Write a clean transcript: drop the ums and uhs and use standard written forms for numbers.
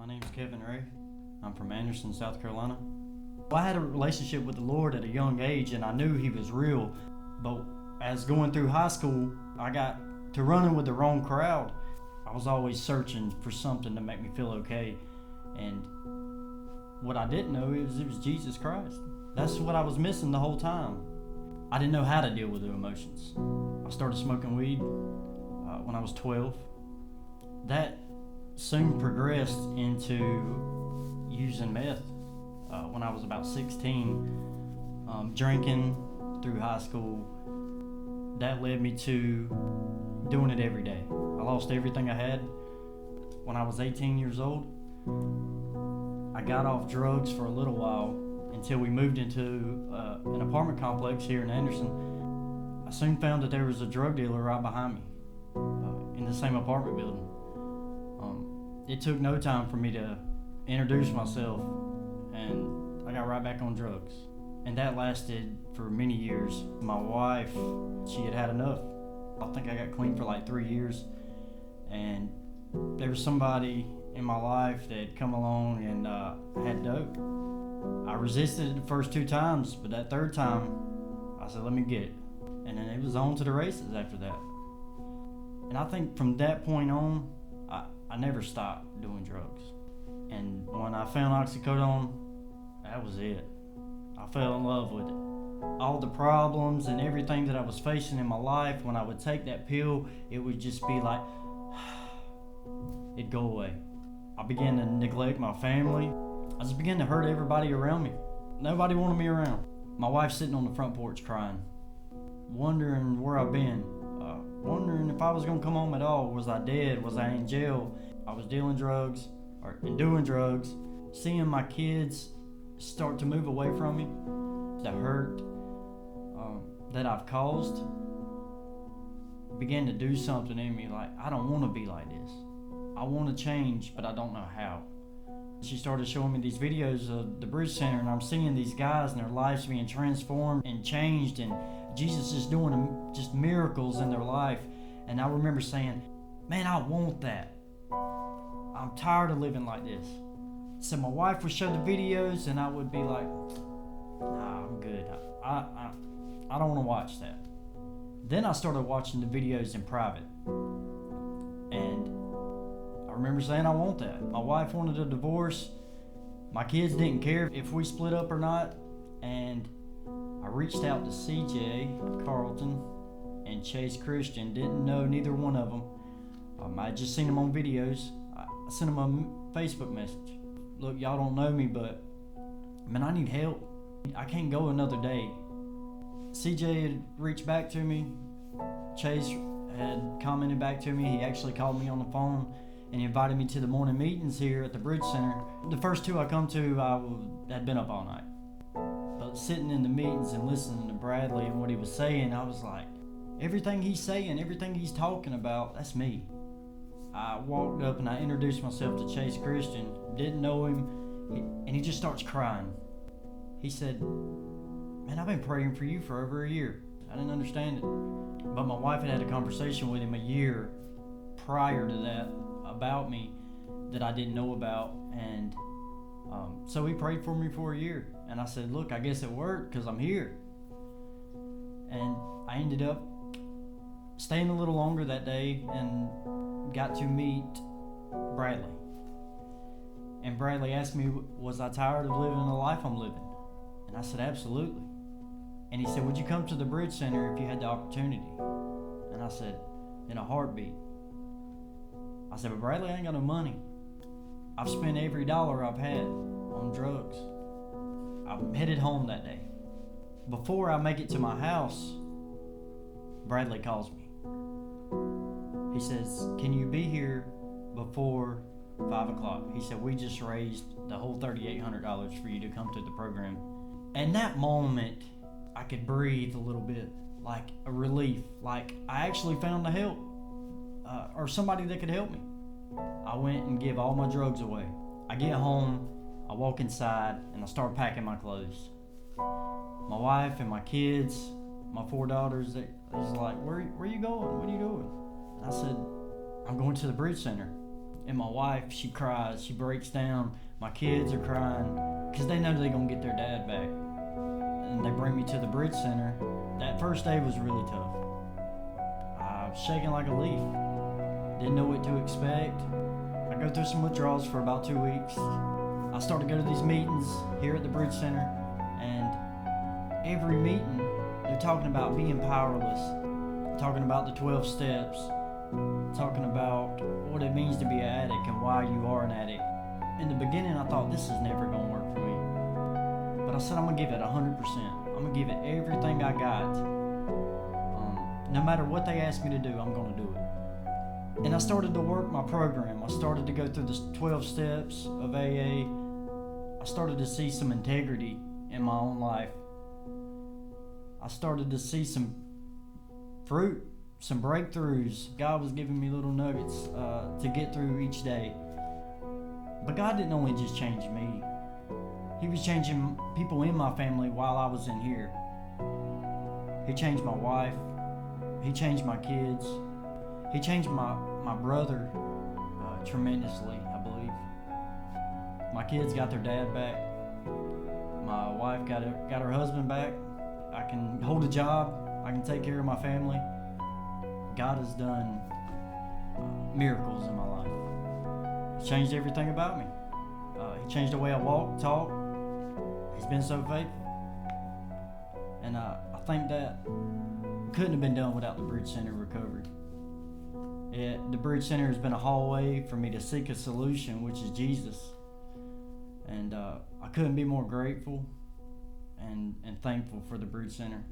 name's Kevin Ray. I'm from Anderson, South Carolina. I had a relationship with the Lord at a young age, and I knew He was real. But as going through high school, I got to running with the wrong crowd. I was always searching for something to make me feel okay. And what I didn't know is it was Jesus Christ. That's what I was missing the whole time. I didn't know how to deal with the emotions. I started smoking weed when I was 12. That soon progressed into using meth when I was about 16, drinking through high school. That led me to doing it every day. I lost everything I had when I was 18 years old. I got off drugs for a little while until we moved into an apartment complex here in Anderson. I soon found that there was a drug dealer right behind me in the same apartment building. It took no time for me to introduce myself, and I got right back on drugs. And that lasted for many years. My wife, she had had enough. I think I got clean for like 3 years, and there was somebody in my life that had come along and had dope. I resisted it the first 2 times, but that third time, I said, let me get it. And then it was on to the races after that. And I think from that point on, I never stopped doing drugs. And when I found oxycodone, that was it. I fell in love with it. All the problems and everything that I was facing in my life, when I would take that pill, it would just be like, it'd go away. I began to neglect my family. I just began to hurt everybody around me. Nobody wanted me around. My wife's sitting on the front porch crying, wondering where I've been, wondering if I was gonna come home at all. Was I dead? Was I in jail? I was dealing drugs and doing drugs. Seeing my kids start to move away from me, the hurt that I've caused began to do something in me. Like, I don't want to be like this. I want to change, but I don't know how. She started showing me these videos of the Bridge Center, and I'm seeing these guys and their lives being transformed and changed, and Jesus is doing just miracles in their life. And I remember saying, man, I want that. I'm tired of living like this. So my wife would show the videos, and I would be like, nah, I'm good. I don't want to watch that. Then I started watching the videos in private. And I remember saying, I want that. My wife wanted a divorce. My kids didn't care if we split up or not. And I reached out to CJ Carlton and Chase Christian. Didn't know neither one of them. I had just seen them on videos. I sent them a Facebook message. Look, y'all don't know me, but man, I need help. I can't go another day. CJ had reached back to me. Chase had commented back to me. He actually called me on the phone and he invited me to the morning meetings here at the Bridge Center. The first 2 I come to, I had been up all night. But sitting in the meetings and listening to Bradley and what he was saying, I was like, everything he's saying, everything he's talking about, that's me. I walked up and I introduced myself to Chase Christian, didn't know him, and he just starts crying. He said, man, I've been praying for you for over a year. I didn't understand it. But my wife had a conversation with him a year prior to that about me that I didn't know about. And so he prayed for me for a year. And I said, look, I guess it worked because I'm here. And I ended up staying a little longer that day and got to meet Bradley. And Bradley asked me, was I tired of living the life I'm living? And I said, absolutely. And he said, would you come to the Bridge Center if you had the opportunity? And I said, in a heartbeat. I said, but Bradley, I ain't got no money. I've spent every dollar I've had on drugs. I'm headed home that day. Before I make it to my house, Bradley calls me. He says, can you be here before 5 o'clock? He said, we just raised the whole $3,800 for you to come to the program. And that moment, I could breathe a little bit, like a relief, like I actually found the help, or somebody that could help me. I went and give all my drugs away. I get home, I walk inside, and I start packing my clothes. My wife and my kids, my 4 daughters, they was like, where you going? What are you doing? And I said, I'm going to the Bridge Center. And my wife, she cries, she breaks down. My kids are crying because they know they're going to get their dad back. And they bring me to the Bridge Center. That first day was really tough. I was shaking like a leaf. Didn't know what to expect. I go through some withdrawals for about 2 weeks. I start to go to these meetings here at the Bridge Center, and every meeting, they're talking about being powerless, talking about the 12 steps, talking about what it means to be an addict and why you are an addict. In the beginning, I thought this is never going to work for me. But I said I'm going to give it 100%. I'm going to give it everything I got. No matter what they ask me to do, I'm going to do it. And I started to work my program. I started to go through the 12 steps of AA. I started to see some integrity in my own life. I started to see some fruit, some breakthroughs. God was giving me little nuggets to get through each day. But God didn't only just change me. He was changing people in my family while I was in here. He changed my wife. He changed my kids. He changed my brother tremendously, I believe. My kids got their dad back. My wife got her husband back. I can hold a job. I can take care of my family. God has done miracles in my life. He's changed everything about me. He changed the way I walk, talk. He's been so faithful. And I think that couldn't have been done without the Bridge Center recovery. The Bridge Center has been a hallway for me to seek a solution, which is Jesus. And I couldn't be more grateful and thankful for the Bridge Center.